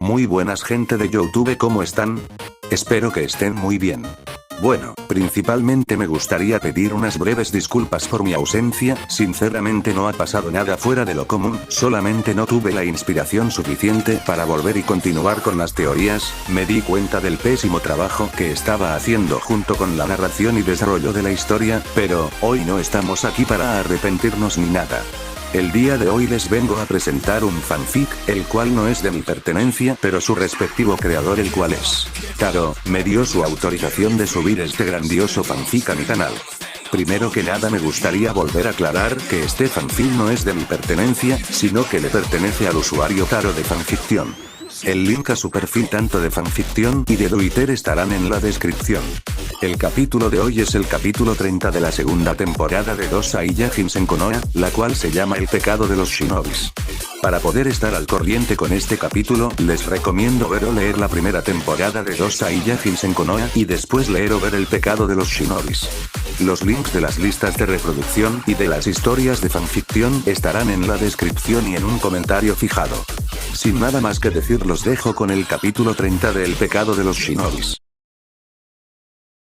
Muy buenas gente de YouTube, ¿cómo están? Espero que estén muy bien. Bueno, principalmente me gustaría pedir unas breves disculpas por mi ausencia, sinceramente no ha pasado nada fuera de lo común, solamente no tuve la inspiración suficiente para volver y continuar con las teorías, me di cuenta del pésimo trabajo que estaba haciendo junto con la narración y desarrollo de la historia, pero, hoy no estamos aquí para arrepentirnos ni nada. El día de hoy les vengo a presentar un fanfic, el cual no es de mi pertenencia, pero su respectivo creador, el cual es Taro, me dio su autorización de subir este grandioso fanfic a mi canal. Primero que nada me gustaría volver a aclarar que este fanfic no es de mi pertenencia, sino que le pertenece al usuario Taro de Fanficción. El link a su perfil tanto de Fanficción y de Twitter estarán en la descripción. El capítulo de hoy es el capítulo 30 de la segunda temporada de Dosai Shinsen Konoha, la cual se llama El pecado de los shinobis. Para poder estar al corriente con este capítulo, les recomiendo ver o leer la primera temporada de Dosai Shinsen Konoha y después leer o ver El pecado de los shinobis. Los links de las listas de reproducción y de las historias de fanficción estarán en la descripción y en un comentario fijado. Sin nada más que decir, los dejo con el capítulo 30 de El pecado de los shinobis.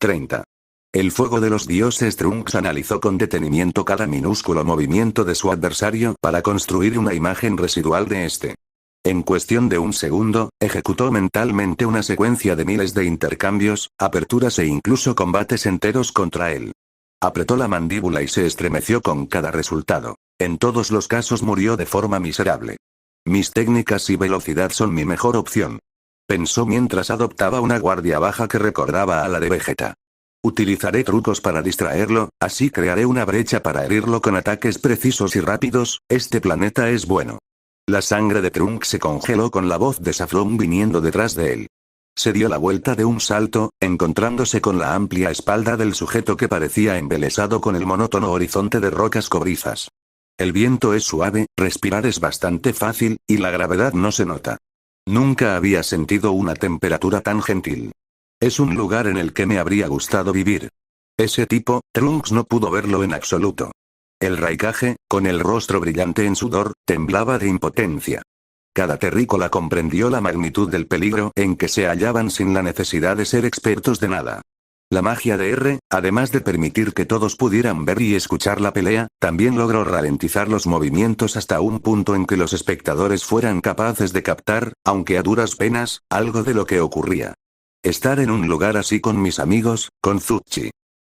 30. El fuego de los dioses. Trunks analizó con detenimiento cada minúsculo movimiento de su adversario para construir una imagen residual de este. En cuestión de un segundo, ejecutó mentalmente una secuencia de miles de intercambios, aperturas e incluso combates enteros contra él. Apretó la mandíbula y se estremeció con cada resultado. En todos los casos murió de forma miserable. Mis técnicas y velocidad son mi mejor opción, pensó mientras adoptaba una guardia baja que recordaba a la de Vegeta. Utilizaré trucos para distraerlo, así crearé una brecha para herirlo con ataques precisos y rápidos. Este planeta es bueno. La sangre de Trunks se congeló con la voz de Saffron viniendo detrás de él. Se dio la vuelta de un salto, encontrándose con la amplia espalda del sujeto que parecía embelesado con el monótono horizonte de rocas cobrizas. El viento es suave, respirar es bastante fácil, y la gravedad no se nota. Nunca había sentido una temperatura tan gentil. Es un lugar en el que me habría gustado vivir. Ese tipo, Trunks no pudo verlo en absoluto. El Raikage, con el rostro brillante en sudor, temblaba de impotencia. Cada terrícola comprendió la magnitud del peligro en que se hallaban sin la necesidad de ser expertos de nada. La magia de R, además de permitir que todos pudieran ver y escuchar la pelea, también logró ralentizar los movimientos hasta un punto en que los espectadores fueran capaces de captar, aunque a duras penas, algo de lo que ocurría. Estar en un lugar así con mis amigos, con Zuchi.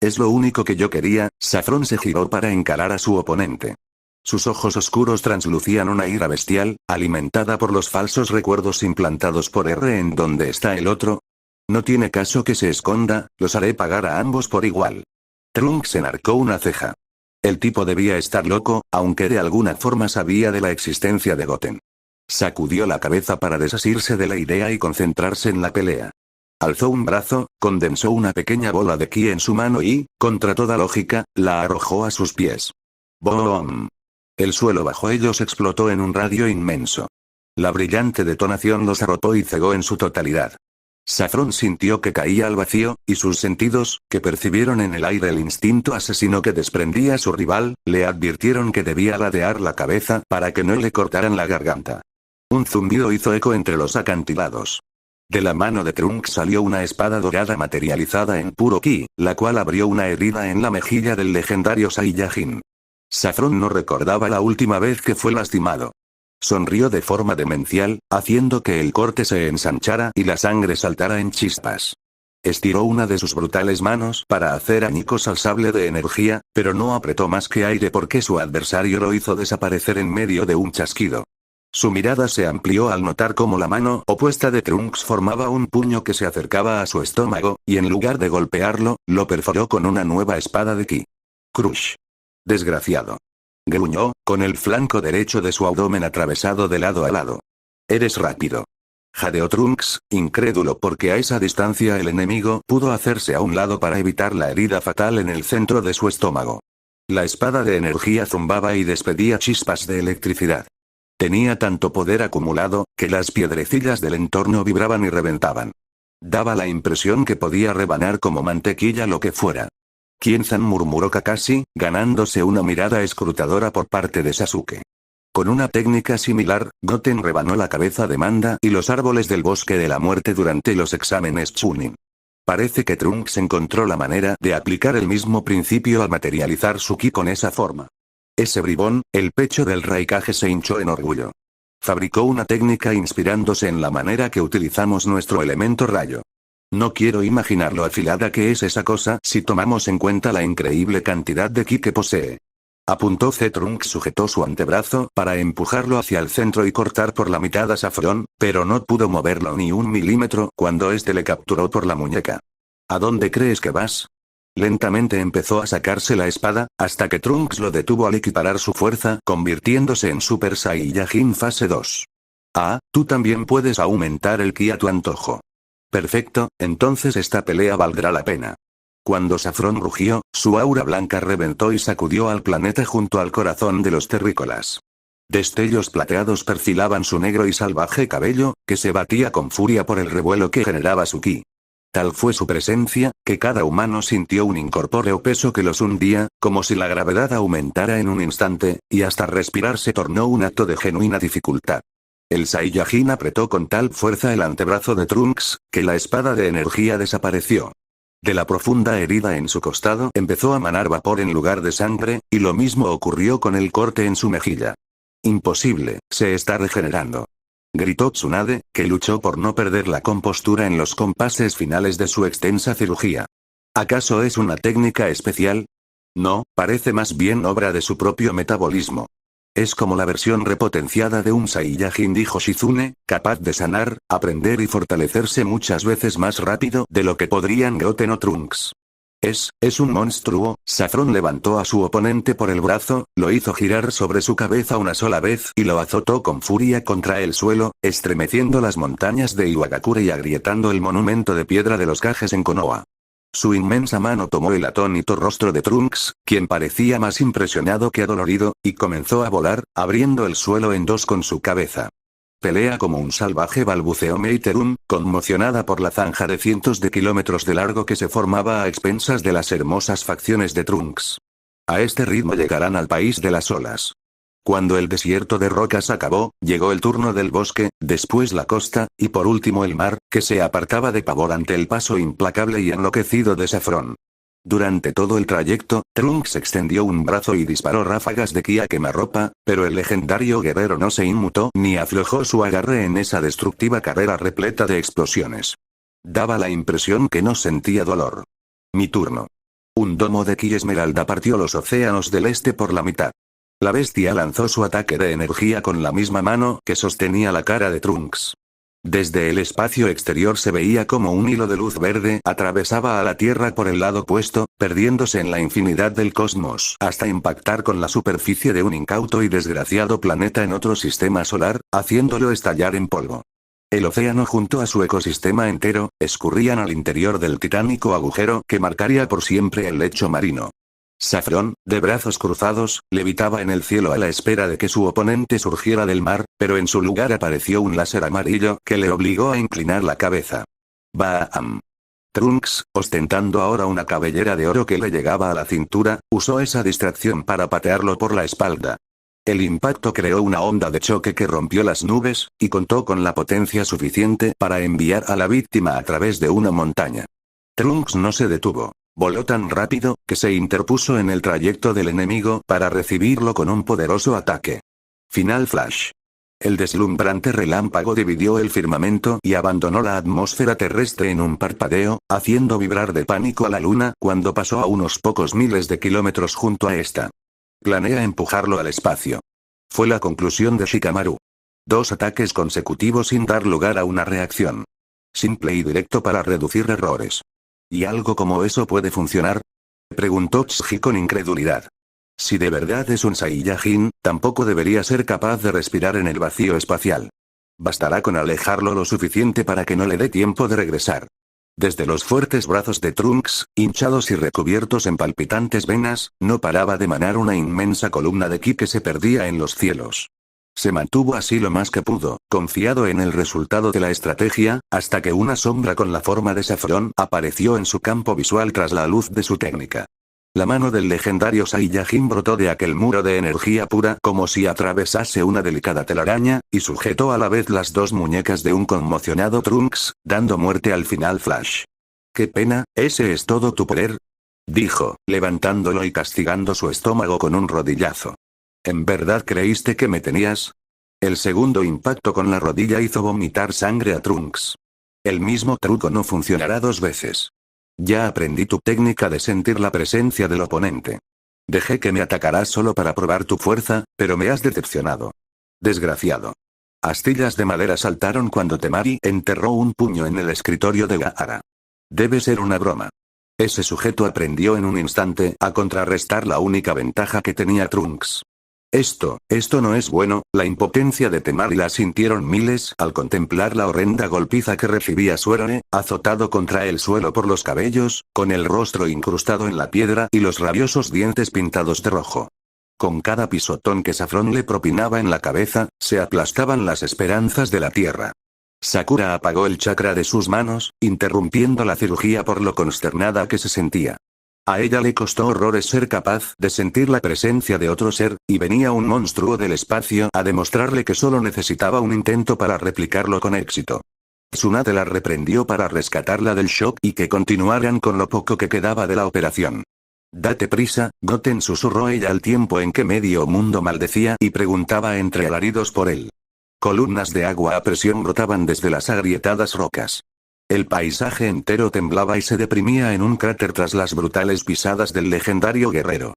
Es lo único que yo quería. Saffron se giró para encarar a su oponente. Sus ojos oscuros translucían una ira bestial, alimentada por los falsos recuerdos implantados por R. ¿En dónde está el otro? No tiene caso que se esconda, los haré pagar a ambos por igual. Trunks enarcó una ceja. El tipo debía estar loco, aunque de alguna forma sabía de la existencia de Goten. Sacudió la cabeza para desasirse de la idea y concentrarse en la pelea. Alzó un brazo, condensó una pequeña bola de ki en su mano y, contra toda lógica, la arrojó a sus pies. ¡Boom! El suelo bajo ellos explotó en un radio inmenso. La brillante detonación los arropó y cegó en su totalidad. Saffron sintió que caía al vacío, y sus sentidos, que percibieron en el aire el instinto asesino que desprendía su rival, le advirtieron que debía ladear la cabeza para que no le cortaran la garganta. Un zumbido hizo eco entre los acantilados. De la mano de Trunks salió una espada dorada materializada en puro ki, la cual abrió una herida en la mejilla del legendario Saiyajin. Saffron no recordaba la última vez que fue lastimado. Sonrió de forma demencial, haciendo que el corte se ensanchara y la sangre saltara en chispas. Estiró una de sus brutales manos para hacer añicos al sable de energía, pero no apretó más que aire porque su adversario lo hizo desaparecer en medio de un chasquido. Su mirada se amplió al notar cómo la mano opuesta de Trunks formaba un puño que se acercaba a su estómago, y en lugar de golpearlo, lo perforó con una nueva espada de ki. Crush. Desgraciado. Gruñó, con el flanco derecho de su abdomen atravesado de lado a lado. Eres rápido. Jadeó Trunks, incrédulo porque a esa distancia el enemigo pudo hacerse a un lado para evitar la herida fatal en el centro de su estómago. La espada de energía zumbaba y despedía chispas de electricidad. Tenía tanto poder acumulado, que las piedrecillas del entorno vibraban y reventaban. Daba la impresión que podía rebanar como mantequilla lo que fuera. Kien-san, murmuró Kakashi, ganándose una mirada escrutadora por parte de Sasuke. Con una técnica similar, Goten rebanó la cabeza de Manda y los árboles del bosque de la muerte durante los exámenes Chunin. Parece que Trunks encontró la manera de aplicar el mismo principio al materializar su ki con esa forma. Ese bribón, el pecho del Raikage se hinchó en orgullo. Fabricó una técnica inspirándose en la manera que utilizamos nuestro elemento rayo. No quiero imaginar lo afilada que es esa cosa si tomamos en cuenta la increíble cantidad de ki que posee. Apuntó. Trunks sujetó su antebrazo para empujarlo hacia el centro y cortar por la mitad a Saffron, pero no pudo moverlo ni un milímetro cuando este le capturó por la muñeca. ¿A dónde crees que vas? Lentamente empezó a sacarse la espada, hasta que Trunks lo detuvo al equiparar su fuerza, convirtiéndose en Super Saiyajin fase 2. Ah, tú también puedes aumentar el ki a tu antojo. Perfecto, entonces esta pelea valdrá la pena. Cuando Saffron rugió, su aura blanca reventó y sacudió al planeta junto al corazón de los terrícolas. Destellos plateados perfilaban su negro y salvaje cabello, que se batía con furia por el revuelo que generaba su ki. Tal fue su presencia, que cada humano sintió un incorpóreo peso que los hundía, como si la gravedad aumentara en un instante, y hasta respirar se tornó un acto de genuina dificultad. El Saiyajin apretó con tal fuerza el antebrazo de Trunks, que la espada de energía desapareció. De la profunda herida en su costado empezó a manar vapor en lugar de sangre, y lo mismo ocurrió con el corte en su mejilla. Imposible, se está regenerando. Gritó Tsunade, que luchó por no perder la compostura en los compases finales de su extensa cirugía. ¿Acaso es una técnica especial? No, parece más bien obra de su propio metabolismo. Es como la versión repotenciada de un Saiyajin, dijo Shizune, capaz de sanar, aprender y fortalecerse muchas veces más rápido de lo que podrían Goten o Trunks. Es un monstruo. Saffron levantó a su oponente por el brazo, lo hizo girar sobre su cabeza una sola vez y lo azotó con furia contra el suelo, estremeciendo las montañas de Iwagakure y agrietando el monumento de piedra de los Kages en Konoha. Su inmensa mano tomó el atónito rostro de Trunks, quien parecía más impresionado que adolorido, y comenzó a volar, abriendo el suelo en dos con su cabeza. Pelea como un salvaje, balbuceó Meiterum, conmocionada por la zanja de cientos de kilómetros de largo que se formaba a expensas de las hermosas facciones de Trunks. A este ritmo llegarán al país de las olas. Cuando el desierto de rocas acabó, llegó el turno del bosque, después la costa, y por último el mar, que se apartaba de pavor ante el paso implacable y enloquecido de Saffron. Durante todo el trayecto, Trunks extendió un brazo y disparó ráfagas de ki a quemarropa, pero el legendario guerrero no se inmutó ni aflojó su agarre en esa destructiva carrera repleta de explosiones. Daba la impresión que no sentía dolor. Mi turno. Un domo de ki esmeralda partió los océanos del este por la mitad. La bestia lanzó su ataque de energía con la misma mano que sostenía la cara de Trunks. Desde el espacio exterior se veía como un hilo de luz verde atravesaba a la Tierra por el lado opuesto, perdiéndose en la infinidad del cosmos hasta impactar con la superficie de un incauto y desgraciado planeta en otro sistema solar, haciéndolo estallar en polvo. El océano junto a su ecosistema entero, escurrían al interior del titánico agujero que marcaría por siempre el lecho marino. Saffron, de brazos cruzados, levitaba en el cielo a la espera de que su oponente surgiera del mar, pero en su lugar apareció un láser amarillo que le obligó a inclinar la cabeza. ¡Bam! Trunks, ostentando ahora una cabellera de oro que le llegaba a la cintura, usó esa distracción para patearlo por la espalda. El impacto creó una onda de choque que rompió las nubes, y contó con la potencia suficiente para enviar a la víctima a través de una montaña. Trunks no se detuvo. Voló tan rápido, que se interpuso en el trayecto del enemigo para recibirlo con un poderoso ataque. Final Flash. El deslumbrante relámpago dividió el firmamento y abandonó la atmósfera terrestre en un parpadeo, haciendo vibrar de pánico a la luna cuando pasó a unos pocos miles de kilómetros junto a esta. Planea empujarlo al espacio. Fue la conclusión de Shikamaru. 2 ataques consecutivos sin dar lugar a una reacción. Simple y directo para reducir errores. ¿Y algo como eso puede funcionar? Preguntó Tsuji con incredulidad. Si de verdad es un Saiyajin, tampoco debería ser capaz de respirar en el vacío espacial. Bastará con alejarlo lo suficiente para que no le dé tiempo de regresar. Desde los fuertes brazos de Trunks, hinchados y recubiertos en palpitantes venas, no paraba de manar una inmensa columna de ki que se perdía en los cielos. Se mantuvo así lo más que pudo, confiado en el resultado de la estrategia, hasta que una sombra con la forma de Saffron apareció en su campo visual tras la luz de su técnica. La mano del legendario Saiyajin brotó de aquel muro de energía pura como si atravesase una delicada telaraña, y sujetó a la vez las dos muñecas de un conmocionado Trunks, dando muerte al final Flash. «Qué pena, ¿ese es todo tu poder?», dijo, levantándolo y castigando su estómago con un rodillazo. «¿En verdad creíste que me tenías?». El segundo impacto con la rodilla hizo vomitar sangre a Trunks. El mismo truco no funcionará dos veces. Ya aprendí tu técnica de sentir la presencia del oponente. Dejé que me atacaras solo para probar tu fuerza, pero me has decepcionado. Desgraciado. Astillas de madera saltaron cuando Temari enterró un puño en el escritorio de Gaara. Debe ser una broma. Ese sujeto aprendió en un instante a contrarrestar la única ventaja que tenía Trunks. Esto no es bueno, la impotencia de Temari la sintieron miles al contemplar la horrenda golpiza que recibía su héroe, azotado contra el suelo por los cabellos, con el rostro incrustado en la piedra y los rabiosos dientes pintados de rojo. Con cada pisotón que Saffron le propinaba en la cabeza, se aplastaban las esperanzas de la tierra. Sakura apagó el chakra de sus manos, interrumpiendo la cirugía por lo consternada que se sentía. A ella le costó horrores ser capaz de sentir la presencia de otro ser, y venía un monstruo del espacio a demostrarle que solo necesitaba un intento para replicarlo con éxito. Tsunade la reprendió para rescatarla del shock y que continuaran con lo poco que quedaba de la operación. «Date prisa», Goten susurró ella al tiempo en que medio mundo maldecía y preguntaba entre alaridos por él. Columnas de agua a presión brotaban desde las agrietadas rocas. El paisaje entero temblaba y se deprimía en un cráter tras las brutales pisadas del legendario guerrero.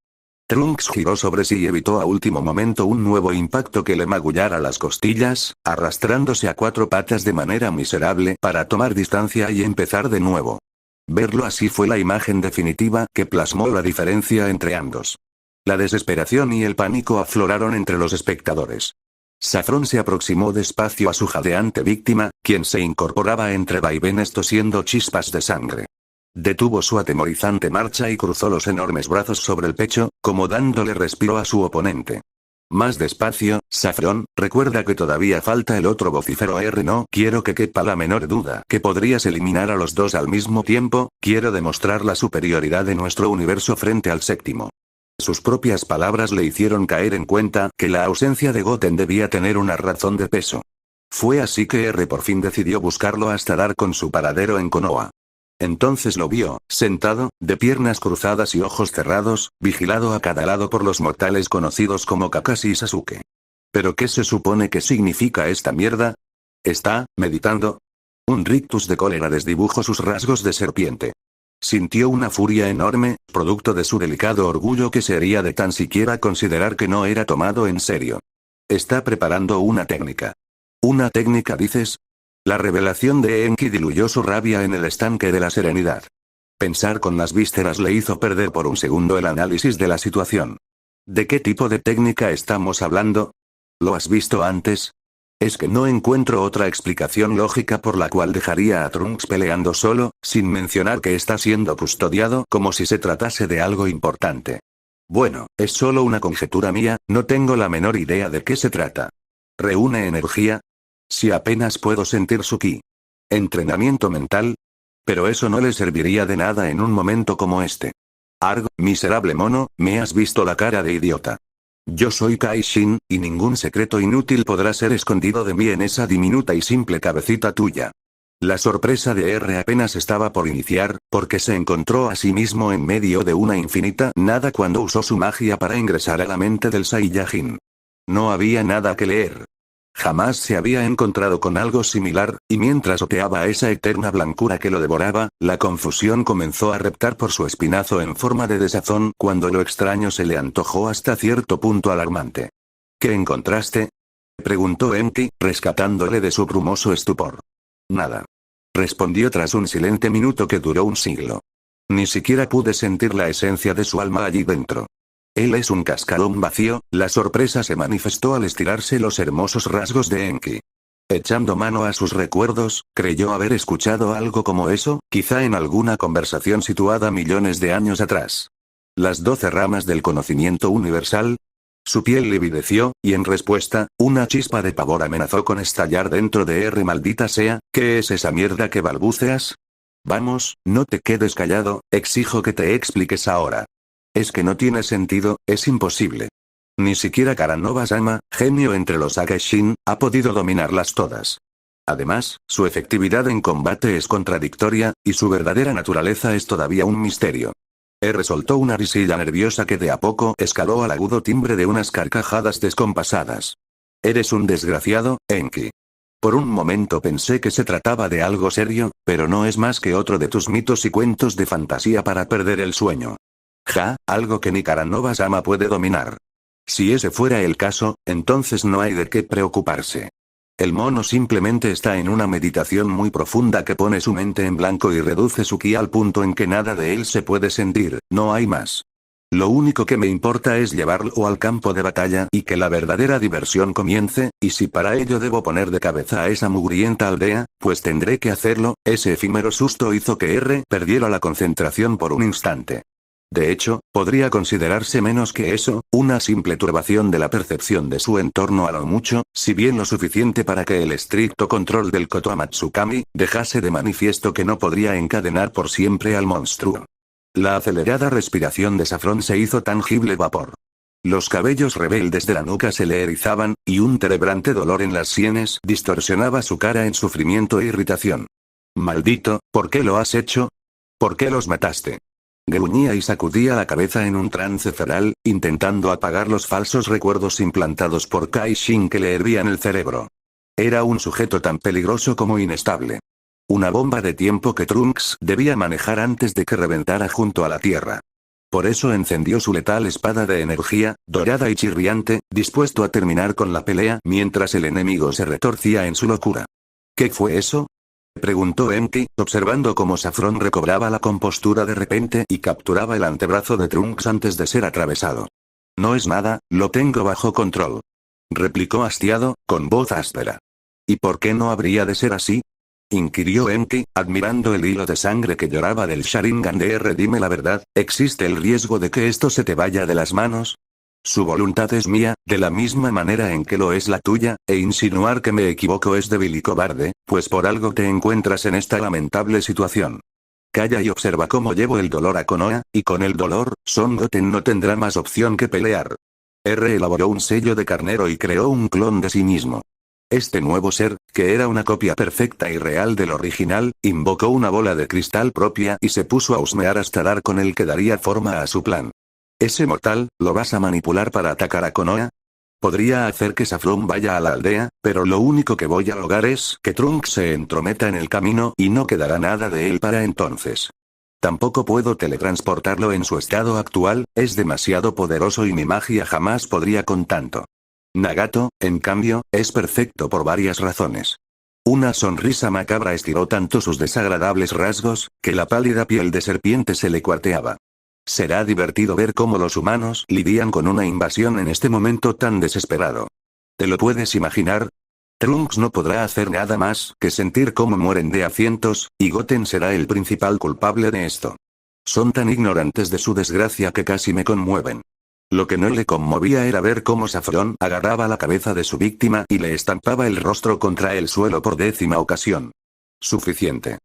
Trunks giró sobre sí y evitó a último momento un nuevo impacto que le magullara las costillas, arrastrándose a cuatro patas de manera miserable para tomar distancia y empezar de nuevo. Verlo así fue la imagen definitiva que plasmó la diferencia entre ambos. La desesperación y el pánico afloraron entre los espectadores. Saffron se aproximó despacio a su jadeante víctima, quien se incorporaba entre vaivenes tosiendo chispas de sangre. Detuvo su atemorizante marcha y cruzó los enormes brazos sobre el pecho, como dándole respiro a su oponente. Más despacio, Saffron, recuerda que todavía falta el otro vociferó no quiero que quepa la menor duda que podrías eliminar a los dos al mismo tiempo, quiero demostrar la superioridad de nuestro universo frente al séptimo. Sus propias palabras le hicieron caer en cuenta que la ausencia de Goten debía tener una razón de peso. Fue así que por fin decidió buscarlo hasta dar con su paradero en Konoha. Entonces lo vio, sentado, de piernas cruzadas y ojos cerrados, vigilado a cada lado por los mortales conocidos como Kakashi y Sasuke. ¿Pero qué se supone que significa esta mierda? ¿Está meditando? Un rictus de cólera desdibujó sus rasgos de serpiente. Sintió una furia enorme, producto de su delicado orgullo que se hería de tan siquiera considerar que no era tomado en serio. Está preparando una técnica. ¿Una técnica dices? La revelación de Enki diluyó su rabia en el estanque de la serenidad. Pensar con las vísceras le hizo perder por un segundo el análisis de la situación. ¿De qué tipo de técnica estamos hablando? ¿Lo has visto antes? Es que no encuentro otra explicación lógica por la cual dejaría a Trunks peleando solo, sin mencionar que está siendo custodiado como si se tratase de algo importante. Bueno, es solo una conjetura mía, no tengo la menor idea de qué se trata. ¿Reúne energía? Si apenas puedo sentir su ki. ¿Entrenamiento mental? Pero eso no le serviría de nada en un momento como este. Arg, miserable mono, me has visto la cara de idiota. Yo soy Kaishin, y ningún secreto inútil podrá ser escondido de mí en esa diminuta y simple cabecita tuya. La sorpresa de apenas estaba por iniciar, porque se encontró a sí mismo en medio de una infinita nada cuando usó su magia para ingresar a la mente del Saiyajin. No había nada que leer. Jamás se había encontrado con algo similar, y mientras oteaba esa eterna blancura que lo devoraba, la confusión comenzó a reptar por su espinazo en forma de desazón cuando lo extraño se le antojó hasta cierto punto alarmante. ¿Qué encontraste?, preguntó Enki, rescatándole de su brumoso estupor. Nada. Respondió tras un silente minuto que duró un siglo. Ni siquiera pude sentir la esencia de su alma allí dentro. Él es un cascarón vacío, la sorpresa se manifestó al estirarse los hermosos rasgos de Enki. Echando mano a sus recuerdos, creyó haber escuchado algo como eso, quizá en alguna conversación situada millones de años atrás. Las 12 ramas del conocimiento universal. Su piel livideció, y en respuesta, una chispa de pavor amenazó con estallar dentro de maldita sea, ¿qué es esa mierda que balbuceas? Vamos, no te quedes callado, exijo que te expliques ahora. Es que no tiene sentido, es imposible. Ni siquiera Karanova-sama, genio entre los Akashin, ha podido dominarlas todas. Además, su efectividad en combate es contradictoria, y su verdadera naturaleza es todavía un misterio. Soltó una risilla nerviosa que de a poco escaló al agudo timbre de unas carcajadas descompasadas. Eres un desgraciado, Enki. Por un momento pensé que se trataba de algo serio, pero no es más que otro de tus mitos y cuentos de fantasía para perder el sueño. Algo que ni Karanova-sama puede dominar. Si ese fuera el caso, entonces no hay de qué preocuparse. El mono simplemente está en una meditación muy profunda que pone su mente en blanco y reduce su ki al punto en que nada de él se puede sentir, no hay más. Lo único que me importa es llevarlo al campo de batalla y que la verdadera diversión comience, y si para ello debo poner de cabeza a esa mugrienta aldea, pues tendré que hacerlo. Ese efímero susto hizo que perdiera la concentración por un instante. De hecho, podría considerarse menos que eso, una simple turbación de la percepción de su entorno a lo mucho, si bien lo suficiente para que el estricto control del Kotoamatsukami dejase de manifiesto que no podría encadenar por siempre al monstruo. La acelerada respiración de Saffron se hizo tangible vapor. Los cabellos rebeldes de la nuca se le erizaban, y un terebrante dolor en las sienes distorsionaba su cara en sufrimiento e irritación. Maldito, ¿por qué lo has hecho? ¿Por qué los mataste? Gruñía y sacudía la cabeza en un trance feral, intentando apagar los falsos recuerdos implantados por Kaishin que le hervían el cerebro. Era un sujeto tan peligroso como inestable. Una bomba de tiempo que Trunks debía manejar antes de que reventara junto a la Tierra. Por eso encendió su letal espada de energía, dorada y chirriante, dispuesto a terminar con la pelea mientras el enemigo se retorcía en su locura. ¿Qué fue eso?, preguntó Enki, observando cómo Saffron recobraba la compostura de repente y capturaba el antebrazo de Trunks antes de ser atravesado. No es nada, lo tengo bajo control. Replicó hastiado, con voz áspera. ¿Y por qué no habría de ser así?, inquirió Enki, admirando el hilo de sangre que lloraba del Sharingan de Dime la verdad, ¿existe el riesgo de que esto se te vaya de las manos? Su voluntad es mía, de la misma manera en que lo es la tuya, e insinuar que me equivoco es débil y cobarde, pues por algo te encuentras en esta lamentable situación. Calla y observa cómo llevo el dolor a Konoha, y con el dolor, Son Goten no tendrá más opción que pelear. Elaboró un sello de carnero y creó un clon de sí mismo. Este nuevo ser, que era una copia perfecta y real del original, invocó una bola de cristal propia y se puso a husmear hasta dar con el que daría forma a su plan. ¿Ese mortal, lo vas a manipular para atacar a Konoha? Podría hacer que Saffron vaya a la aldea, pero lo único que voy a lograr es que Trunks se entrometa en el camino y no quedará nada de él para entonces. Tampoco puedo teletransportarlo en su estado actual, es demasiado poderoso y mi magia jamás podría con tanto. Nagato, en cambio, es perfecto por varias razones. Una sonrisa macabra estiró tanto sus desagradables rasgos, que la pálida piel de serpiente se le cuarteaba. Será divertido ver cómo los humanos lidian con una invasión en este momento tan desesperado. ¿Te lo puedes imaginar? Trunks no podrá hacer nada más que sentir cómo mueren de a cientos, y Goten será el principal culpable de esto. Son tan ignorantes de su desgracia que casi me conmueven. Lo que no le conmovía era ver cómo Saffron agarraba la cabeza de su víctima y le estampaba el rostro contra el suelo por 10ª ocasión. Suficiente.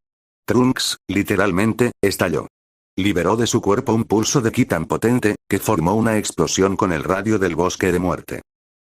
Trunks, literalmente, estalló. Liberó de su cuerpo un pulso de ki tan potente, que formó una explosión con el radio del bosque de muerte.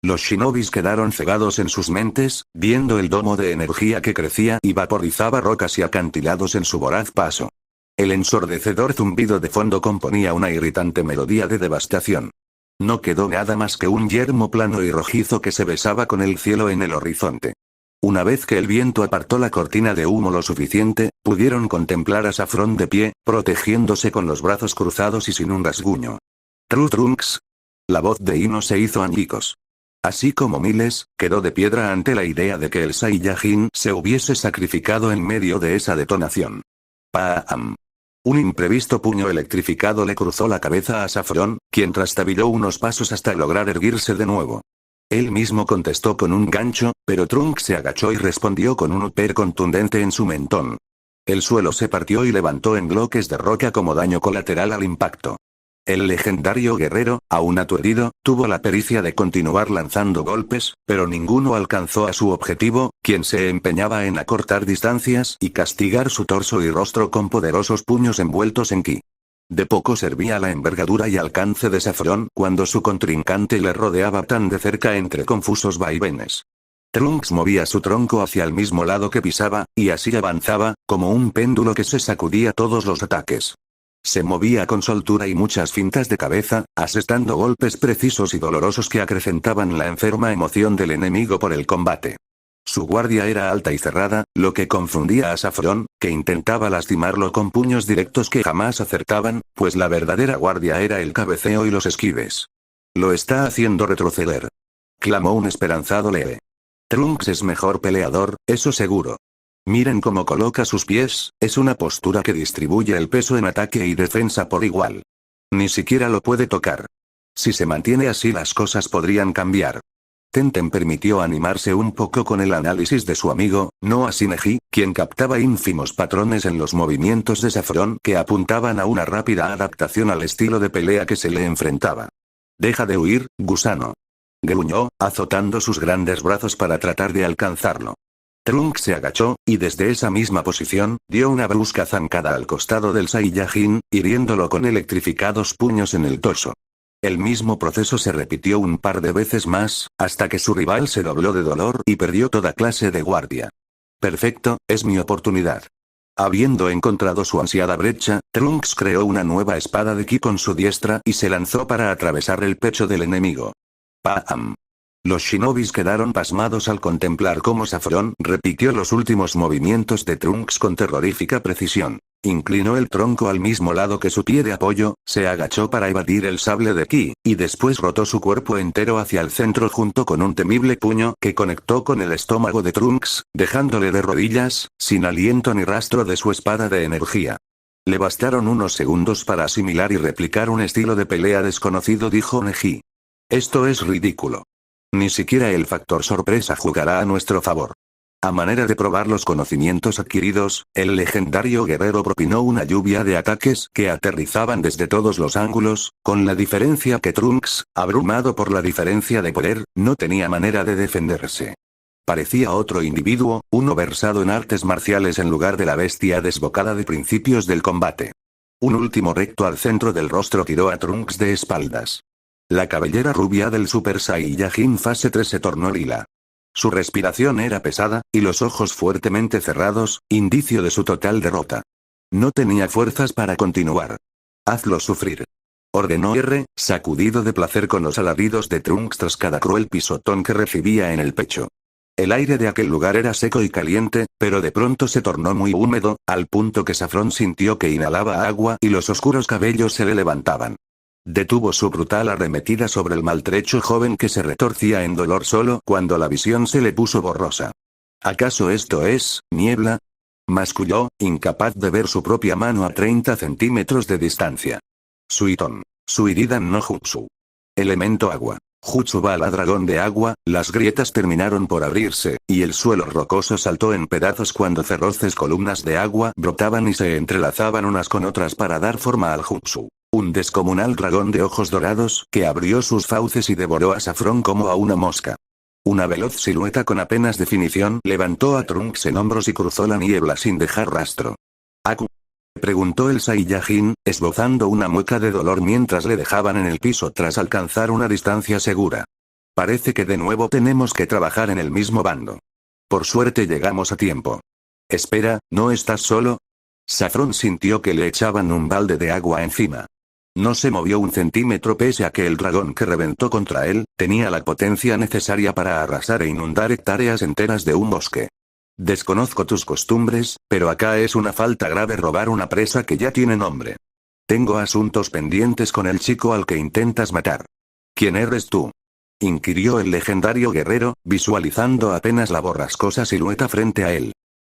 Los shinobis quedaron cegados en sus mentes, viendo el domo de energía que crecía y vaporizaba rocas y acantilados en su voraz paso. El ensordecedor zumbido de fondo componía una irritante melodía de devastación. No quedó nada más que un yermo plano y rojizo que se besaba con el cielo en el horizonte. Una vez que el viento apartó la cortina de humo lo suficiente, pudieron contemplar a Saffron de pie, protegiéndose con los brazos cruzados y sin un rasguño. Trunks. La voz de Ino se hizo añicos. Así como miles, quedó de piedra ante la idea de que el Saiyajin se hubiese sacrificado en medio de esa detonación. ¡Pam! Un imprevisto puño electrificado le cruzó la cabeza a Saffron, quien trastabilló unos pasos hasta lograr erguirse de nuevo. Él mismo contestó con un gancho, pero Trunks se agachó y respondió con un upper contundente en su mentón. El suelo se partió y levantó en bloques de roca como daño colateral al impacto. El legendario guerrero, aún aturdido, tuvo la pericia de continuar lanzando golpes, pero ninguno alcanzó a su objetivo, quien se empeñaba en acortar distancias y castigar su torso y rostro con poderosos puños envueltos en ki. De poco servía la envergadura y alcance de Saffron cuando su contrincante le rodeaba tan de cerca entre confusos vaivenes. Trunks movía su tronco hacia el mismo lado que pisaba, y así avanzaba, como un péndulo que se sacudía todos los ataques. Se movía con soltura y muchas fintas de cabeza, asestando golpes precisos y dolorosos que acrecentaban la enferma emoción del enemigo por el combate. Su guardia era alta y cerrada, lo que confundía a Saffron, que intentaba lastimarlo con puños directos que jamás acertaban, pues la verdadera guardia era el cabeceo y los esquives. Lo está haciendo retroceder, clamó un esperanzado Lee. Trunks es mejor peleador, eso seguro. Miren cómo coloca sus pies, es una postura que distribuye el peso en ataque y defensa por igual. Ni siquiera lo puede tocar. Si se mantiene así las cosas podrían cambiar. Tenten permitió animarse un poco con el análisis de su amigo, no así Neji, quien captaba ínfimos patrones en los movimientos de Saffron que apuntaban a una rápida adaptación al estilo de pelea que se le enfrentaba. Deja de huir, gusano. Gruñó, azotando sus grandes brazos para tratar de alcanzarlo. Trunks se agachó, y desde esa misma posición, dio una brusca zancada al costado del Saiyajin, hiriéndolo con electrificados puños en el torso. El mismo proceso se repitió un par de veces más, hasta que su rival se dobló de dolor y perdió toda clase de guardia. Perfecto, es mi oportunidad. Habiendo encontrado su ansiada brecha, Trunks creó una nueva espada de ki con su diestra y se lanzó para atravesar el pecho del enemigo. ¡Pam! Los shinobis quedaron pasmados al contemplar cómo Saffron repitió los últimos movimientos de Trunks con terrorífica precisión. Inclinó el tronco al mismo lado que su pie de apoyo, se agachó para evadir el sable de ki, y después rotó su cuerpo entero hacia el centro junto con un temible puño que conectó con el estómago de Trunks, dejándole de rodillas, sin aliento ni rastro de su espada de energía. Le bastaron unos segundos para asimilar y replicar un estilo de pelea desconocido, dijo Neji. Esto es ridículo. Ni siquiera el factor sorpresa jugará a nuestro favor. A manera de probar los conocimientos adquiridos, el legendario guerrero propinó una lluvia de ataques que aterrizaban desde todos los ángulos, con la diferencia que Trunks, abrumado por la diferencia de poder, no tenía manera de defenderse. Parecía otro individuo, uno versado en artes marciales en lugar de la bestia desbocada de principios del combate. Un último recto al centro del rostro tiró a Trunks de espaldas. La cabellera rubia del Super Saiyajin fase 3 se tornó lila. Su respiración era pesada, y los ojos fuertemente cerrados, indicio de su total derrota. No tenía fuerzas para continuar. Hazlo sufrir. Ordenó R, sacudido de placer con los alaridos de Trunks tras cada cruel pisotón que recibía en el pecho. El aire de aquel lugar era seco y caliente, pero de pronto se tornó muy húmedo, al punto que Saffron sintió que inhalaba agua y los oscuros cabellos se le levantaban. Detuvo su brutal arremetida sobre el maltrecho joven que se retorcía en dolor solo cuando la visión se le puso borrosa. ¿Acaso esto es niebla? Masculló, incapaz de ver su propia mano a 30 centímetros de distancia. Suiton. Suiridan no Jutsu. Elemento agua. Jutsu bala dragón de agua, las grietas terminaron por abrirse, y el suelo rocoso saltó en pedazos cuando feroces columnas de agua brotaban y se entrelazaban unas con otras para dar forma al Jutsu. Un descomunal dragón de ojos dorados que abrió sus fauces y devoró a Saffron como a una mosca. Una veloz silueta con apenas definición levantó a Trunks en hombros y cruzó la niebla sin dejar rastro. ¿Aku? Preguntó el Saiyajin, esbozando una mueca de dolor mientras le dejaban en el piso tras alcanzar una distancia segura. Parece que de nuevo tenemos que trabajar en el mismo bando. Por suerte llegamos a tiempo. Espera, ¿no estás solo? Saffron sintió que le echaban un balde de agua encima. No se movió un centímetro pese a que el dragón que reventó contra él, tenía la potencia necesaria para arrasar e inundar hectáreas enteras de un bosque. Desconozco tus costumbres, pero acá es una falta grave robar una presa que ya tiene nombre. Tengo asuntos pendientes con el chico al que intentas matar. ¿Quién eres tú? Inquirió el legendario guerrero, visualizando apenas la borrascosa silueta frente a él.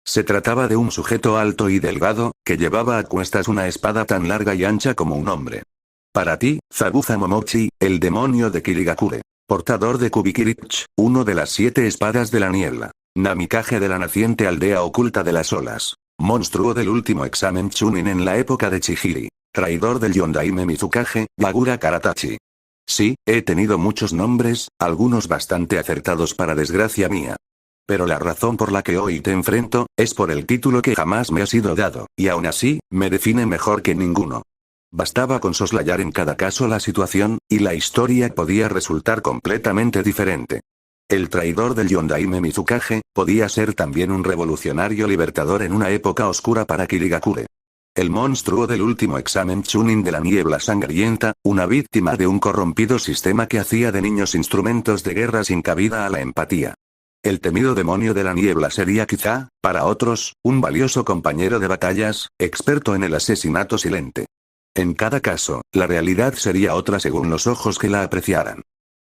Se trataba de un sujeto alto y delgado, que llevaba a cuestas una espada tan larga y ancha como un hombre. Para ti, Zabuza Momochi, el demonio de Kirigakure. Portador de Kubikirich, uno de las 7 espadas de la niebla. Namikaze de la naciente aldea oculta de las olas. Monstruo del último examen Chunin en la época de Chihiri. Traidor del Yondaime Mizukage, Bagura Karatachi. Sí, he tenido muchos nombres, algunos bastante acertados para desgracia mía. Pero la razón por la que hoy te enfrento, es por el título que jamás me ha sido dado, y aún así, me define mejor que ninguno. Bastaba con soslayar en cada caso la situación, y la historia podía resultar completamente diferente. El traidor del Yondaime Mizukage, podía ser también un revolucionario libertador en una época oscura para Kirigakure. El monstruo del último examen Chunin de la niebla sangrienta, una víctima de un corrompido sistema que hacía de niños instrumentos de guerra sin cabida a la empatía. El temido demonio de la niebla sería quizá, para otros, un valioso compañero de batallas, experto en el asesinato silente. En cada caso, la realidad sería otra según los ojos que la apreciaran.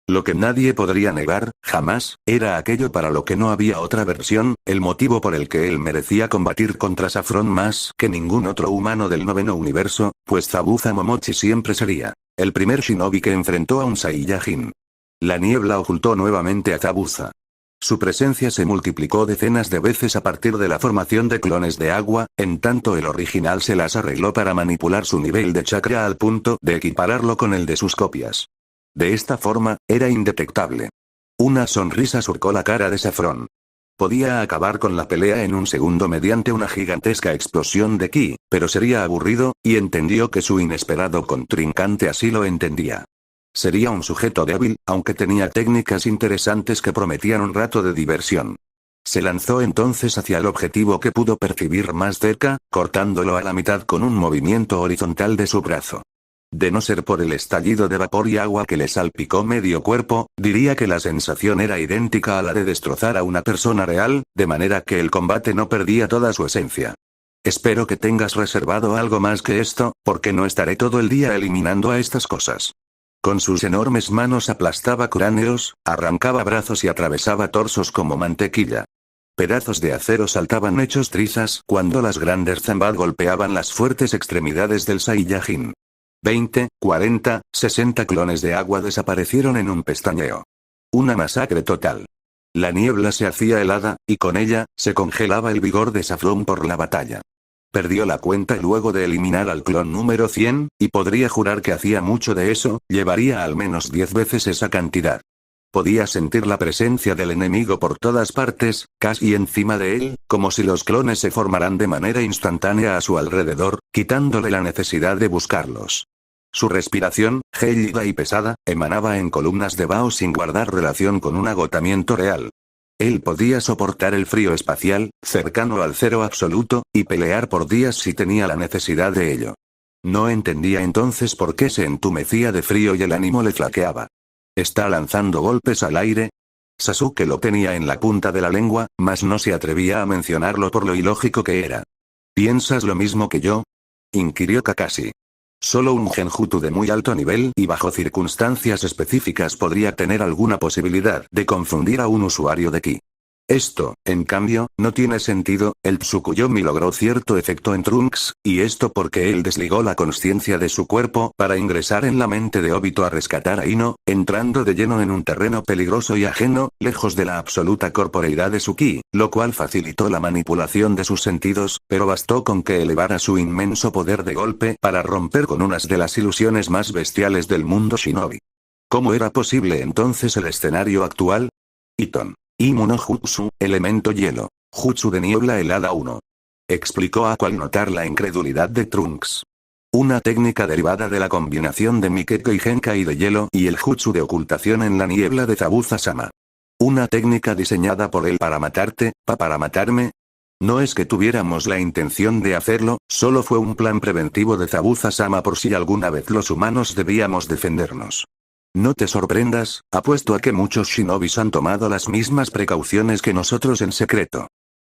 Lo que nadie podría negar, jamás, era aquello para lo que no había otra versión, el motivo por el que él merecía combatir contra Saffron más que ningún otro humano del noveno universo, pues Zabuza Momochi siempre sería el primer shinobi que enfrentó a un Saiyajin. La niebla ocultó nuevamente a Zabuza. Su presencia se multiplicó decenas de veces a partir de la formación de clones de agua, en tanto el original se las arregló para manipular su nivel de chakra al punto de equipararlo con el de sus copias. De esta forma, era indetectable. Una sonrisa surcó la cara de Saffron. Podía acabar con la pelea en un segundo mediante una gigantesca explosión de ki, pero sería aburrido, y entendió que su inesperado contrincante así lo entendía. Sería un sujeto débil, aunque tenía técnicas interesantes que prometían un rato de diversión. Se lanzó entonces hacia el objetivo que pudo percibir más cerca, cortándolo a la mitad con un movimiento horizontal de su brazo. De no ser por el estallido de vapor y agua que le salpicó medio cuerpo, diría que la sensación era idéntica a la de destrozar a una persona real, de manera que el combate no perdía toda su esencia. Espero que tengas reservado algo más que esto, porque no estaré todo el día eliminando a estas cosas. Con sus enormes manos aplastaba cráneos, arrancaba brazos y atravesaba torsos como mantequilla. Pedazos de acero saltaban hechos trizas cuando las grandes Zambad golpeaban las fuertes extremidades del Saiyajin. 20, 40, 60 clones de agua desaparecieron en un pestañeo. Una masacre total. La niebla se hacía helada, y con ella, se congelaba el vigor de Saffron por la batalla. Perdió la cuenta luego de eliminar al clon número 100, y podría jurar que hacía mucho de eso, llevaría al menos 10 veces esa cantidad. Podía sentir la presencia del enemigo por todas partes, casi encima de él, como si los clones se formaran de manera instantánea a su alrededor, quitándole la necesidad de buscarlos. Su respiración, gélida y pesada, emanaba en columnas de vaho sin guardar relación con un agotamiento real. Él podía soportar el frío espacial, cercano al cero absoluto, y pelear por días si tenía la necesidad de ello. No entendía entonces por qué se entumecía de frío y el ánimo le flaqueaba. ¿Está lanzando golpes al aire? Sasuke lo tenía en la punta de la lengua, mas no se atrevía a mencionarlo por lo ilógico que era. ¿Piensas lo mismo que yo?, inquirió Kakashi. Solo un genjutsu de muy alto nivel y bajo circunstancias específicas podría tener alguna posibilidad de confundir a un usuario de ki. Esto, en cambio, no tiene sentido. El Tsukuyomi logró cierto efecto en Trunks, y esto porque él desligó la consciencia de su cuerpo para ingresar en la mente de Obito a rescatar a Ino, entrando de lleno en un terreno peligroso y ajeno, lejos de la absoluta corporeidad de su ki, lo cual facilitó la manipulación de sus sentidos, pero bastó con que elevara su inmenso poder de golpe para romper con unas de las ilusiones más bestiales del mundo shinobi. ¿Cómo era posible entonces el escenario actual? Iton. Imu no Jutsu, elemento hielo. Jutsu de niebla helada 1. Explicó Aqua al notar la incredulidad de Trunks. Una técnica derivada de la combinación de Mikeko y Genkai de hielo y el jutsu de ocultación en la niebla de Zabuza-sama. Una técnica diseñada por él para matarte, para matarme. No es que tuviéramos la intención de hacerlo, solo fue un plan preventivo de Zabuza-sama por si alguna vez los humanos debíamos defendernos. No te sorprendas, apuesto a que muchos shinobis han tomado las mismas precauciones que nosotros en secreto.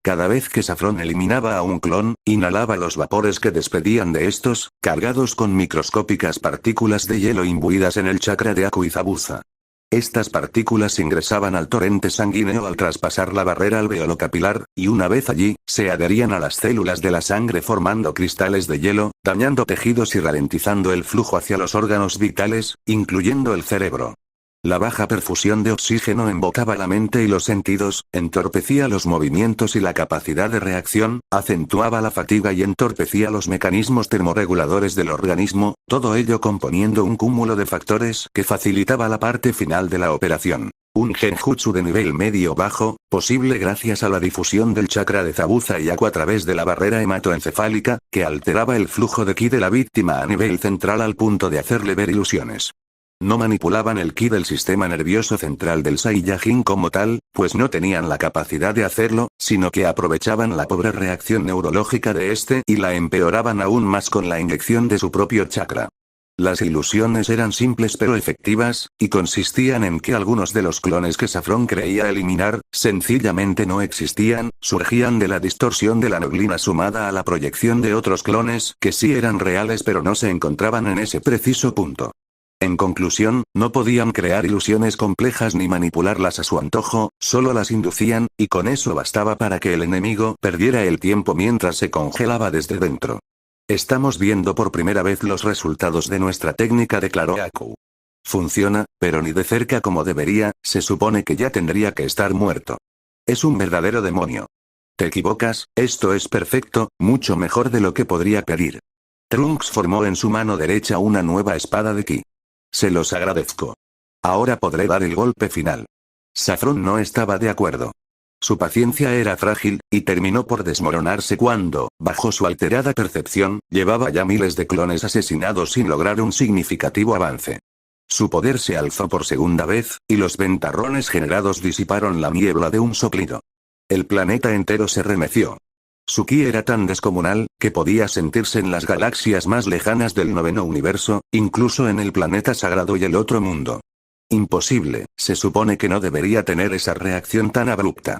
Cada vez que Saffron eliminaba a un clon, inhalaba los vapores que despedían de estos, cargados con microscópicas partículas de hielo imbuidas en el chakra de Aku y Zabuza. Estas partículas ingresaban al torrente sanguíneo al traspasar la barrera alveolo-capilar, y una vez allí, se adherían a las células de la sangre formando cristales de hielo, dañando tejidos y ralentizando el flujo hacia los órganos vitales, incluyendo el cerebro. La baja perfusión de oxígeno embocaba la mente y los sentidos, entorpecía los movimientos y la capacidad de reacción, acentuaba la fatiga y entorpecía los mecanismos termorreguladores del organismo, todo ello componiendo un cúmulo de factores que facilitaba la parte final de la operación. Un genjutsu de nivel medio-bajo, posible gracias a la difusión del chakra de Zabuza y Aku a través de la barrera hematoencefálica, que alteraba el flujo de ki de la víctima a nivel central al punto de hacerle ver ilusiones. No manipulaban el ki del sistema nervioso central del Saiyajin como tal, pues no tenían la capacidad de hacerlo, sino que aprovechaban la pobre reacción neurológica de este y la empeoraban aún más con la inyección de su propio chakra. Las ilusiones eran simples pero efectivas, y consistían en que algunos de los clones que Saffron creía eliminar, sencillamente no existían, surgían de la distorsión de la neblina sumada a la proyección de otros clones que sí eran reales pero no se encontraban en ese preciso punto. En conclusión, no podían crear ilusiones complejas ni manipularlas a su antojo, solo las inducían, y con eso bastaba para que el enemigo perdiera el tiempo mientras se congelaba desde dentro. Estamos viendo por primera vez los resultados de nuestra técnica, declaró Aku. Funciona, pero ni de cerca como debería, se supone que ya tendría que estar muerto. Es un verdadero demonio. Te equivocas, esto es perfecto, mucho mejor de lo que podría pedir. Trunks formó en su mano derecha una nueva espada de ki. Se los agradezco. Ahora podré dar el golpe final. Saffron no estaba de acuerdo. Su paciencia era frágil, y terminó por desmoronarse cuando, bajo su alterada percepción, llevaba ya miles de clones asesinados sin lograr un significativo avance. Su poder se alzó por segunda vez, y los ventarrones generados disiparon la niebla de un soplido. El planeta entero se remeció. Su ki era tan descomunal, que podía sentirse en las galaxias más lejanas del noveno universo, incluso en el planeta sagrado y el otro mundo. Imposible, se supone que no debería tener esa reacción tan abrupta.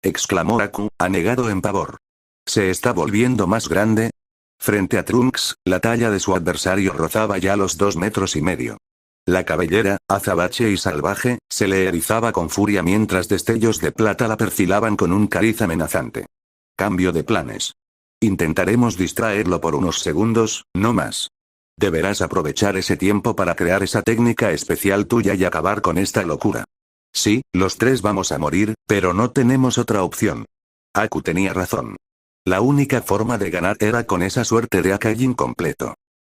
Exclamó Aku, anegado en pavor. ¿Se está volviendo más grande? Frente a Trunks, la talla de su adversario rozaba ya los 2,5 metros. La cabellera, azabache y salvaje, se le erizaba con furia mientras destellos de plata la perfilaban con un cariz amenazante. Cambio de planes. Intentaremos distraerlo por unos segundos, no más. Deberás aprovechar ese tiempo para crear esa técnica especial tuya y acabar con esta locura. Sí, los tres vamos a morir, pero no tenemos otra opción. Aku tenía razón. La única forma de ganar era con esa suerte de Akajin completo.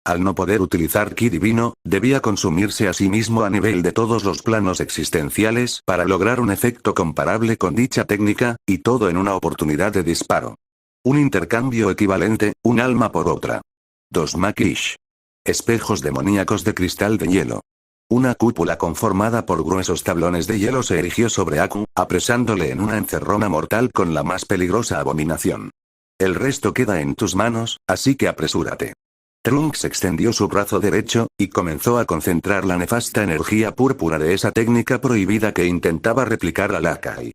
Al no poder utilizar ki divino, debía consumirse a sí mismo a nivel de todos los planos existenciales para lograr un efecto comparable con dicha técnica, y todo en una oportunidad de disparo. Un intercambio equivalente, un alma por otra. 2 Makish. Espejos demoníacos de cristal de hielo. Una cúpula conformada por gruesos tablones de hielo se erigió sobre Aku, apresándole en una encerrona mortal con la más peligrosa abominación. El resto queda en tus manos, así que apresúrate. Trunks extendió su brazo derecho, y comenzó a concentrar la nefasta energía púrpura de esa técnica prohibida que intentaba replicar al Akai.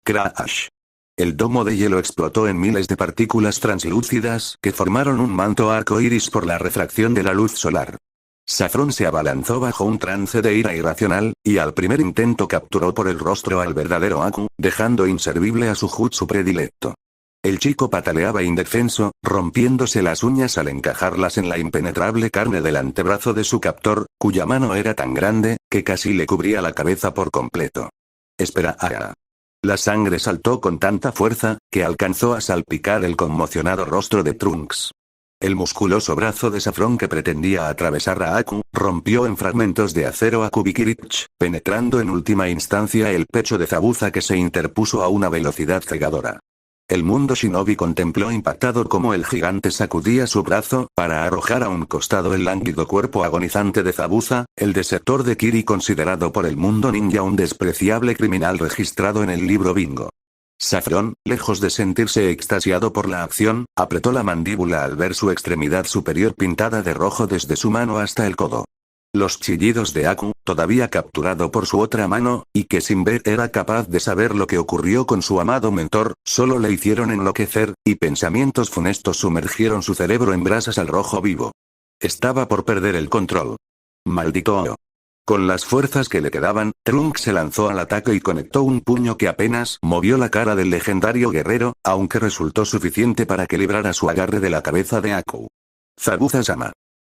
Crash. El domo de hielo explotó en miles de partículas translúcidas que formaron un manto arco iris por la refracción de la luz solar. Saffron se abalanzó bajo un trance de ira irracional, y al primer intento capturó por el rostro al verdadero Aku, dejando inservible a su jutsu predilecto. El chico pataleaba indefenso, rompiéndose las uñas al encajarlas en la impenetrable carne del antebrazo de su captor, cuya mano era tan grande, que casi le cubría la cabeza por completo. Espera. La sangre saltó con tanta fuerza, que alcanzó a salpicar el conmocionado rostro de Trunks. El musculoso brazo de Saffron que pretendía atravesar a Aku, rompió en fragmentos de acero a Kubikirich, penetrando en última instancia el pecho de Zabuza que se interpuso a una velocidad cegadora. El mundo shinobi contempló impactado cómo el gigante sacudía su brazo para arrojar a un costado el lánguido cuerpo agonizante de Zabuza, el desertor de Kiri considerado por el mundo ninja un despreciable criminal registrado en el libro Bingo. Saffron, lejos de sentirse extasiado por la acción, apretó la mandíbula al ver su extremidad superior pintada de rojo desde su mano hasta el codo. Los chillidos de Aku, todavía capturado por su otra mano, y que sin ver era capaz de saber lo que ocurrió con su amado mentor, solo le hicieron enloquecer, y pensamientos funestos sumergieron su cerebro en brasas al rojo vivo. Estaba por perder el control. Maldito. Con las fuerzas que le quedaban, Trunks se lanzó al ataque y conectó un puño que apenas movió la cara del legendario guerrero, aunque resultó suficiente para que librara su agarre de la cabeza de Aku. Zabuza-sama.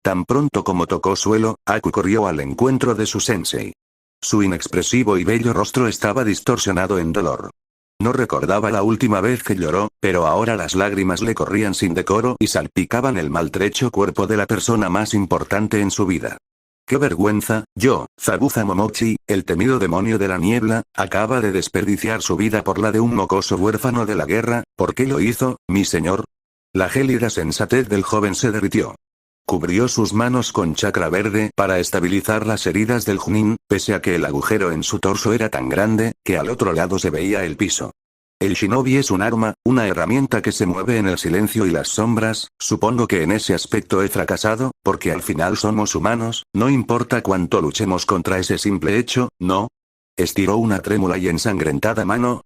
Tan pronto como tocó suelo, Aku corrió al encuentro de su sensei. Su inexpresivo y bello rostro estaba distorsionado en dolor. No recordaba la última vez que lloró, pero ahora las lágrimas le corrían sin decoro y salpicaban el maltrecho cuerpo de la persona más importante en su vida. ¡Qué vergüenza! Yo, Zabuza Momochi, el temido demonio de la niebla, acaba de desperdiciar su vida por la de un mocoso huérfano de la guerra. ¿Por qué lo hizo, mi señor? La gélida sensatez del joven se derritió. Cubrió sus manos con chakra verde para estabilizar las heridas del Junin, pese a que el agujero en su torso era tan grande, que al otro lado se veía el piso. El shinobi es un arma, una herramienta que se mueve en el silencio y las sombras. Supongo que en ese aspecto he fracasado, porque al final somos humanos, no importa cuánto luchemos contra ese simple hecho, ¿no? Estiró una trémula y ensangrentada mano.